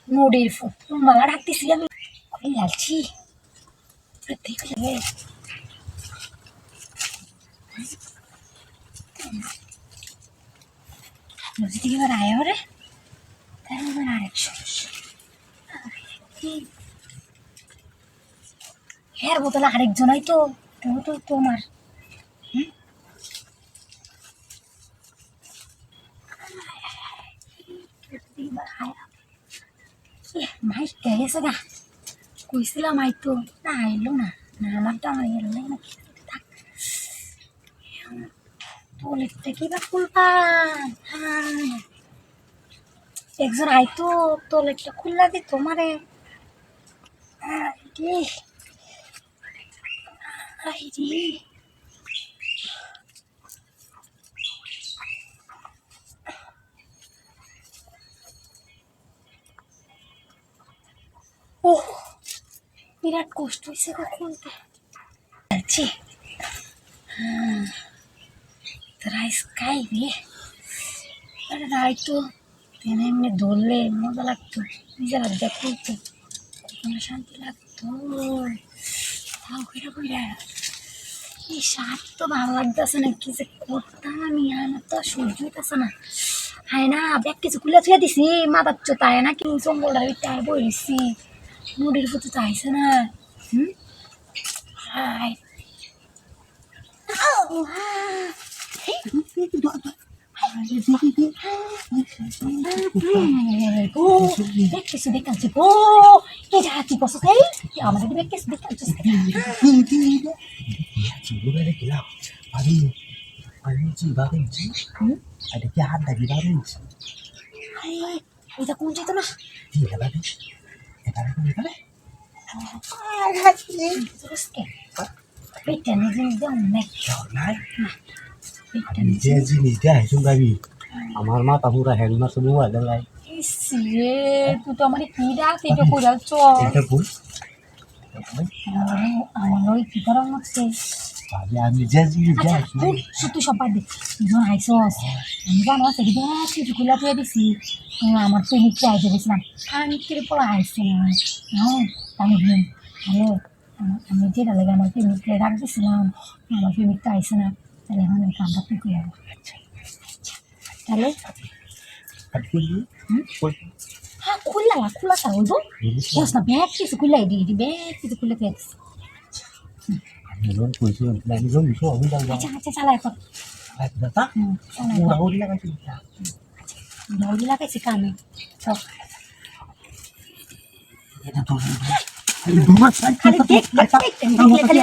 নদীর মালা ডাকতেছি আমি কই যাচ্ছি দেখে যাবে নদী থেকে এবার আয় রে তাহলে এবার আরেক সমস্যা হ্যাঁ বোতলে আরেকজনই তো তো তোমার মাই গেছে গা কইছিলাম আই তো না আইলো না না আমারটা আমার এলো না থাক তোলেরটা কি বা খুলবা একজন আইতো তোলেরটা খুললা দি তোমারে ও বিরাট কষ্ট হয়েছে খুলতে যাচ্ছি রাইস খাইবে রাই তো তেনে এমনি ধরলে মজা লাগতো নিজের হাত দিয়ে খুলতো কোনো শান্তি লাগতো তাও কইরা কইরা এই শাক তো ভালো লাগতেছে না কি যে করতাম আমি আমার তো সহ্য হইতেছে না হায় না ব্যাগ কিছু খুলে ছুঁয়ে দিছি মাথার চোতায় না কি জঙ্গলটা ওইটায় বইছি নদীর ফুটে তো আইসে না হায় কিছু দেখাচ্ছি গো কে যাচ্ছি বসো তাই আমাদের ব্যাগ কিছু দেখাচ্ছিস এটা কোন যেত না আমার মাথা পুরা হ্যাং মারছে মোবাইল লাই তুই তো আমার কি ডাক এটা করে আমার ওই কি করার মধ্যে আমি যে তুই সব বাদ দে দুজন আইসস আমি জানো আছে কিছু খুলে দিয়ে দিছি আমার প্রেমিক চাইতে গেছিলাম কানকের পর আইসে না আমি হ্যালো আমি যেটা লেগে আমার প্রেমিককে ডাক দিছিলাম আমার প্রেমিকটা আইসে না তাহলে এখন এই কামটা তুই করে যাবো তাহলে হ্যাঁ খুললা হইব বস না ব্যাগ কিছু খুলাই দিই ব্যাগ কিছু খুলে দিয়ে দিছি আচ্ছা চালাই এখন দৌড়ি লাগাইছি কামে খালি